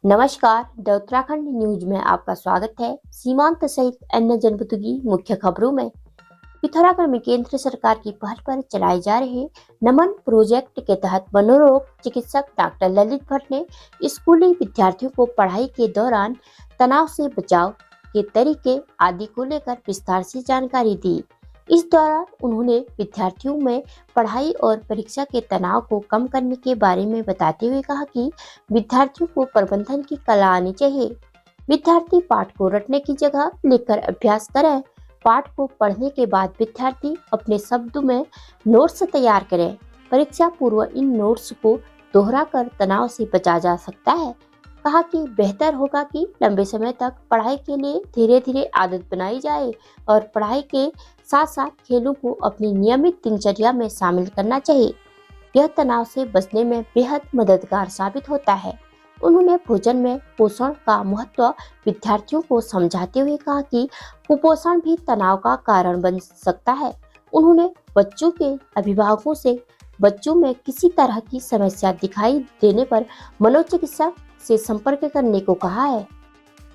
नमस्कार, the Uttarakhand news में आपका स्वागत है। सीमांत सहित अन्य जनपदों की मुख्य खबरों में पिथौरागढ़ में केंद्र सरकार की पहल पर चलाए जा रहे नमन प्रोजेक्ट के तहत मनोरोग चिकित्सक डॉक्टर ललित भट्ट ने स्कूली विद्यार्थियों को पढ़ाई के दौरान तनाव से बचाव के तरीके आदि को लेकर विस्तार से जानकारी दी। इस दौरान उन्होंने विद्यार्थियों में पढ़ाई और परीक्षा के तनाव को कम करने के बारे में बताते हुए कहा कि विद्यार्थियों को प्रबंधन की कला आनी चाहिए। विद्यार्थी पाठ को रटने की जगह लिखकर अभ्यास करें। पाठ को पढ़ने के बाद विद्यार्थी अपने शब्दों में नोट्स तैयार करें। परीक्षा पूर्व इन नोट्स को दोहराकर तनाव से बचा जा सकता है। कहा कि बेहतर होगा कि लंबे समय तक पढ़ाई के लिए धीरे धीरे आदत बनाई जाए और पढ़ाई के साथ साथ खेलों को अपनी नियमित दिनचर्या में शामिल करना चाहिए। यह तनाव से बचने में बेहद मददगार साबित होता है। उन्होंने भोजन में पोषण का महत्व विद्यार्थियों को समझाते हुए कहा कि कुपोषण भी तनाव का कारण बन सकता है। उन्होंने बच्चों के अभिभावकों से बच्चों में किसी तरह की समस्या दिखाई देने पर मनोचिकित्सक से संपर्क करने को कहा है।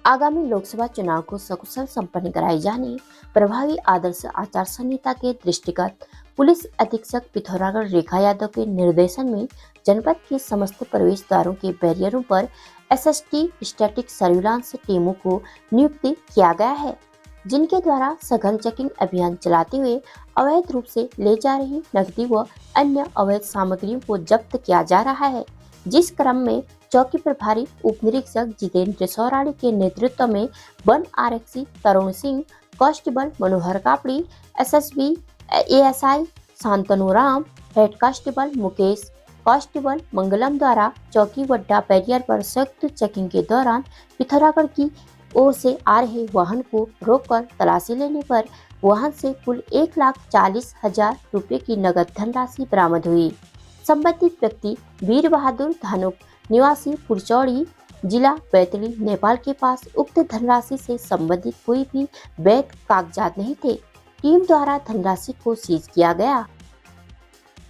आगामी लोकसभा चुनाव को सकुशल संपन्न कराए जाने प्रभावी आदर्श आचार संहिता के दृष्टिगत पुलिस अधीक्षक पिथौरागढ़ रेखा यादव के निर्देशन में जनपद के समस्त प्रवेश द्वारों के बैरियरों पर एसएसटी स्टैटिक सर्विलांस टीमों को नियुक्त किया गया है, जिनके द्वारा सघन चेकिंग अभियान चलाते हुए अवैध रूप से ले जा रही नकदी व अन्य अवैध सामग्रियों को जब्त किया जा रहा है। जिस क्रम में चौकी प्रभारी उप निरीक्षक जितेंद्र सौराड़ी के नेतृत्व में वन आरक्षी Tarun Singh, constable Manohar Kapri, SSB ASI Shantanu Ram, head constable Mukesh, constable Mangalam द्वारा चौकी वड्डा बैरियर पर सख्त चेकिंग के दौरान पिथौरागढ़ की ओर से आ रहे वाहन को रोककर तलाशी लेने पर वाहन से कुल 1,40,000 रुपए की नगद धनराशि बरामद हुई। संबंधित व्यक्ति वीर बहादुर धानुक निवासी पुरचौड़ी, जिला बैतडी, नेपाल के पास उक्त धनराशि से संबंधित कोई भी वैध कागजात नहीं थे। टीम द्वारा धनराशि को सीज किया गया।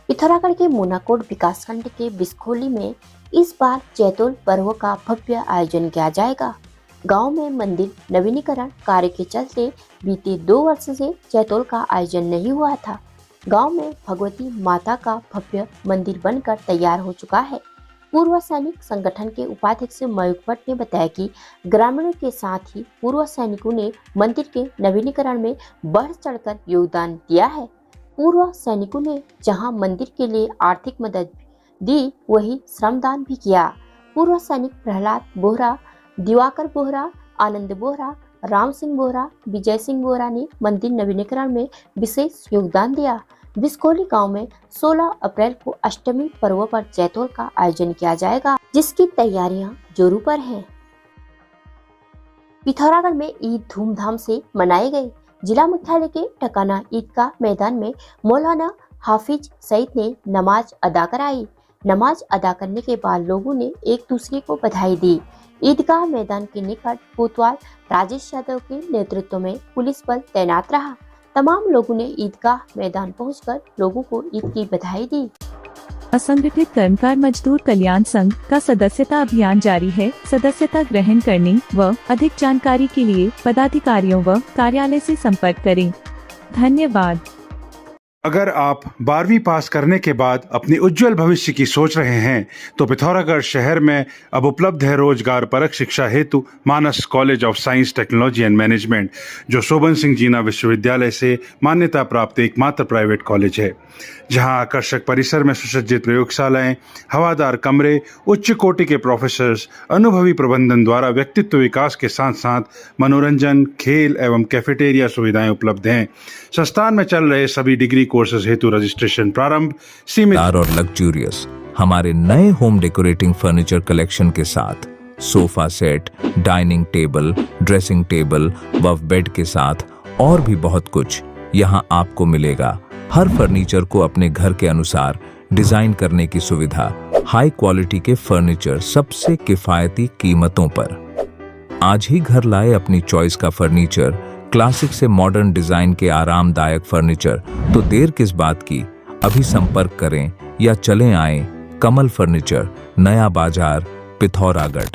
पिथौरागढ़ के मोनाकोट विकासखंड के बिस्खोली में इस बार चैतोल पर्व का भव्य आयोजन किया जाएगा। गांव में मंदिर नवीनीकरण कार्य के चलते बीते 2 वर्ष से चैतोल का आयोजन नहीं हुआ था। गांव में भगवती माता का भव्य मंदिर बनकर तैयार हो चुका है। पूर्व सैनिक संगठन के उपाध्यक्ष मयूख भट्ट ने बताया कि ग्रामीणों के साथ ही पूर्व सैनिकों ने मंदिर के नवीनीकरण में बढ़ चढ़कर योगदान दिया है। पूर्व सैनिकों ने जहां मंदिर के लिए आर्थिक मदद दी, वही श्रमदान भी किया। पूर्व सैनिक प्रहलाद बोहरा, दिवाकर बोहरा, आनंद बोहरा, राम सिंह बोहरा, विजय सिंह बोहरा ने मंदिर नवीनीकरण में विशेष योगदान दिया। बिस्कोली गांव में 16 अप्रैल को अष्टमी पर्व पर चैतोल का आयोजन किया जाएगा, जिसकी तैयारियां जोरों पर हैं। पिथौरागढ़ में ईद धूमधाम से मनाई गई। जिला मुख्यालय के टकाना ईदगाह मैदान में मौलाना हाफिज सईद ने नमाज अदा कराई। नमाज अदा करने के बाद लोगों ने एक दूसरे को बधाई दी। ईदगाह मैदान के निकट कोतवाल राजेश यादव के नेतृत्व में पुलिस बल तैनात रहा। तमाम लोगों ने ईदगाह मैदान पहुंचकर लोगों को ईद की बधाई दी। असंगठित कर्मकार मजदूर कल्याण संघ का सदस्यता अभियान जारी है। सदस्यता ग्रहण करने व अधिक जानकारी के लिए पदाधिकारियों व कार्यालय से संपर्क करें। धन्यवाद। अगर आप 12वीं पास करने के बाद अपनी उज्जवल भविष्य की सोच रहे हैं तो पिथौरागढ़ शहर में अब उपलब्ध है रोजगार परक शिक्षा हेतु Manas college of science technology and management, जो शोभन सिंह जीना विश्वविद्यालय से मान्यता प्राप्त एकमात्र प्राइवेट कॉलेज है, जहां आकर्षक परिसर में सुसज्जित प्रयोगशालाएं, हवादार कमरे, उच्च कोटि के प्रोफेसर्स, अनुभवी प्रबंधन द्वारा व्यक्तित्व विकास के साथ साथ मनोरंजन, खेल एवं कैफेटेरिया सुविधाएं उपलब्ध हैं। संस्थान में चल रहे सभी डिग्री कोर्सेज हेतु रजिस्ट्रेशन प्रारंभ। सीमित और लग्जूरियस हमारे नए होम डेकोरेटिंग फर्नीचर कलेक्शन के साथ sofa set, dining table, dressing table व बेड के साथ और भी बहुत कुछ यहाँ आपको मिलेगा। हर फर्नीचर को अपने घर के अनुसार डिजाइन करने की सुविधा, हाई क्वालिटी के फर्नीचर सबसे किफायती कीमतों पर। आज ही घर लाए अपनी चॉइस का फर्नीचर, क्लासिक से मॉडर्न डिजाइन के आरामदायक फर्नीचर। तो देर किस बात की, अभी संपर्क करें या चलें आए कमल फर्नीचर, नया बाजार, पिथौरागढ़।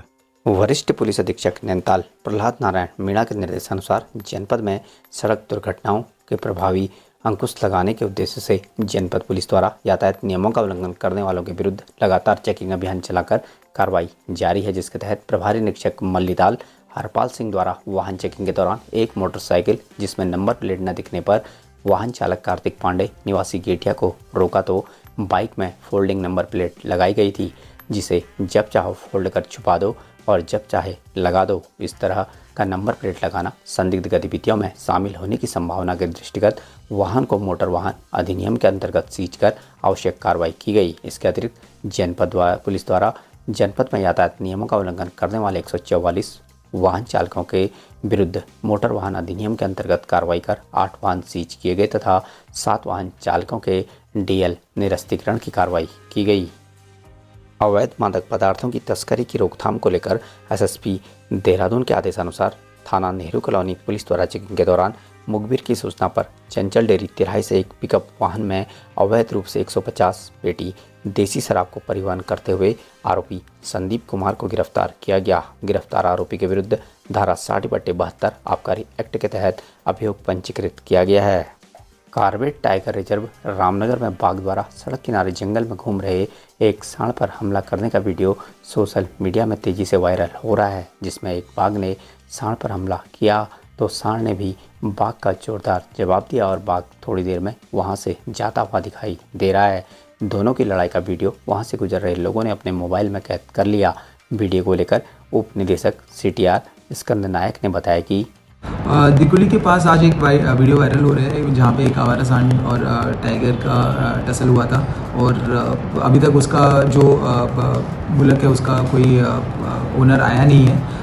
वरिष्ठ पुलिस अधीक्षक नैनीताल प्रहलाद नारायण मीणा के निर्देशानुसार जनपद में सड़क दुर्घटनाओं के प्रभावी अंकुश लगाने के उद्देश्य से जनपद पुलिस द्वारा यातायात नियमों का उल्लंघन करने वालों के विरुद्ध लगातार चेकिंग अभियान चलाकर कार्रवाई जारी है, जिसके तहत प्रभारी निरीक्षक मल्लीलाल हरपाल सिंह द्वारा वाहन चेकिंग के दौरान एक मोटरसाइकिल जिसमें नंबर प्लेट न दिखने पर वाहन चालक कार्तिक पांडे निवासी गेठिया को रोका तो बाइक में फोल्डिंग नंबर प्लेट लगाई गई थी, जिसे जब चाहो फोल्ड कर छुपा दो और जब चाहे लगा दो। इस तरह का नंबर प्लेट लगाना संदिग्ध गतिविधियों में शामिल होने की संभावना के दृष्टिगत वाहन को मोटर वाहन अधिनियम के अंतर्गत सीज कर आवश्यक कार्रवाई की गई। इसके अतिरिक्त जनपद पुलिस द्वारा जनपद में यातायात नियमों का उल्लंघन करने वाले 144 वाहन चालकों के विरुद्ध मोटर वाहन अधिनियम के अंतर्गत कार्रवाई कर 8 वाहन सीज किए गए तथा 7 वाहन चालकों के डीएल निरस्तीकरण की कार्रवाई की गई। अवैध मादक पदार्थों की तस्करी की रोकथाम को लेकर एसएसपी देहरादून के आदेशानुसार थाना नेहरू कॉलोनी पुलिस द्वारा चेकिंग के दौरान मुखबिर की सूचना पर चंचल डेयरी तिराही से एक पिकअप वाहन में अवैध रूप से 150 पेटी देसी शराब को परिवहन करते हुए आरोपी संदीप कुमार को गिरफ्तार किया गया। गिरफ्तार आरोपी के विरुद्ध धारा 60/72 आबकारी एक्ट के तहत अभियोग पंजीकृत किया गया है। कार्बेट टाइगर रिजर्व रामनगर में बाघ द्वारा सड़क किनारे जंगल में घूम रहे एक सांड पर हमला करने का वीडियो सोशल मीडिया में तेजी से वायरल हो रहा है, जिसमें एक बाघ ने सांड पर हमला किया तो सांड ने भी बाघ का जोरदार जवाब दिया और बाघ थोड़ी देर में वहां से जाता हुआ दिखाई दे रहा है। दोनों की लड़ाई का वीडियो वहां से गुजर रहे लोगों ने अपने मोबाइल में कैद कर लिया। वीडियो को लेकर उप निदेशक CTR स्कंद नायक ने बताया कि दिकुली के पास आज एक वीडियो वायरल हो रहा है जहाँ पे एक आवारा सांड और टाइगर का टसल हुआ था और अभी तक उसका जो बुलक है उसका कोई ओनर आया नहीं है,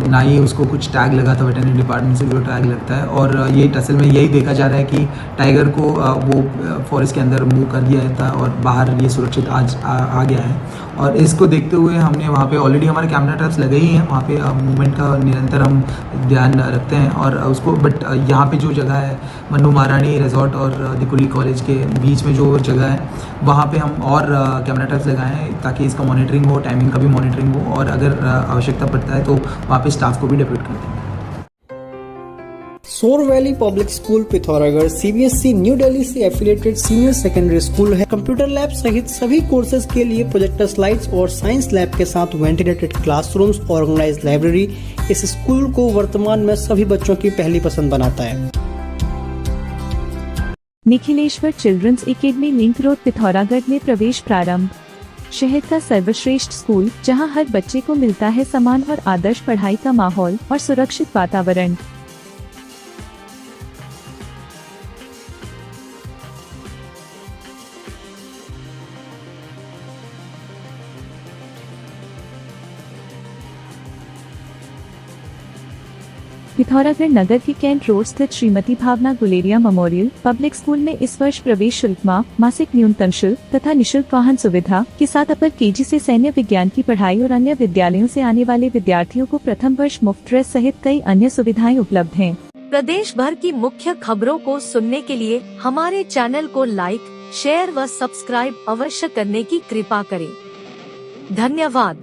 ना ही उसको कुछ टैग लगा था वेटरनरी डिपार्टमेंट से जो टैग लगता है। और ये टसल में यही देखा जा रहा है कि टाइगर को वो फॉरेस्ट के अंदर मूव कर दिया था और बाहर ये सुरक्षित आज आ गया है। और इसको देखते हुए हमने वहाँ पे ऑलरेडी हमारे कैमरा ट्रैप्स लगे ही हैं, वहाँ पे मूवमेंट का निरंतर हम ध्यान रखते हैं और उसको बट यहाँ पे जो जगह है मन्नू महारानी रिजॉर्ट और दिकुली कॉलेज के बीच में जो जगह है वहाँ पे हम और कैमरा ट्रैप्स लगाए हैं ताकि इसका मॉनिटरिंग हो, टाइमिंग का भी मॉनिटरिंग हो और अगर आवश्यकता पड़ता है तो वहाँ पे स्टाफ को भी डिप्यूट कर देंगे। सोर valley public school Pithoragarh CBSE new Delhi से एफिलिएटेड सीनियर सेकेंडरी स्कूल है। कंप्यूटर लैब सहित सभी कोर्सेज के लिए प्रोजेक्टर स्लाइड्स और साइंस लैब के साथ वेंटिलेटेड क्लासरूम्स, ऑर्गेनाइज्ड लाइब्रेरी इस स्कूल को वर्तमान में सभी बच्चों की पहली पसंद बनाता है। Nikhileshwar children's academy link road Pithoragarh में प्रवेश प्रारंभ। शहर का सर्वश्रेष्ठ स्कूल जहां हर बच्चे को मिलता है समान और आदर्श पढ़ाई का माहौल और सुरक्षित वातावरण। पिथौरागढ़ नगर के कैंट रोड स्थित श्रीमती भावना गुलेरिया मेमोरियल पब्लिक स्कूल में इस वर्ष प्रवेश शुल्क मासिक न्यूनतम शुल्क तथा निशुल्क वाहन सुविधा के साथ अपर KG से सैन्य विज्ञान की पढ़ाई और अन्य विद्यालयों से आने वाले विद्यार्थियों को प्रथम वर्ष मुफ्त ड्रेस सहित कई अन्य सुविधाएं उपलब्ध हैं। प्रदेश भर की मुख्य खबरों को सुनने के लिए हमारे चैनल को लाइक, शेयर व सब्सक्राइब अवश्य करने की कृपा करें। धन्यवाद।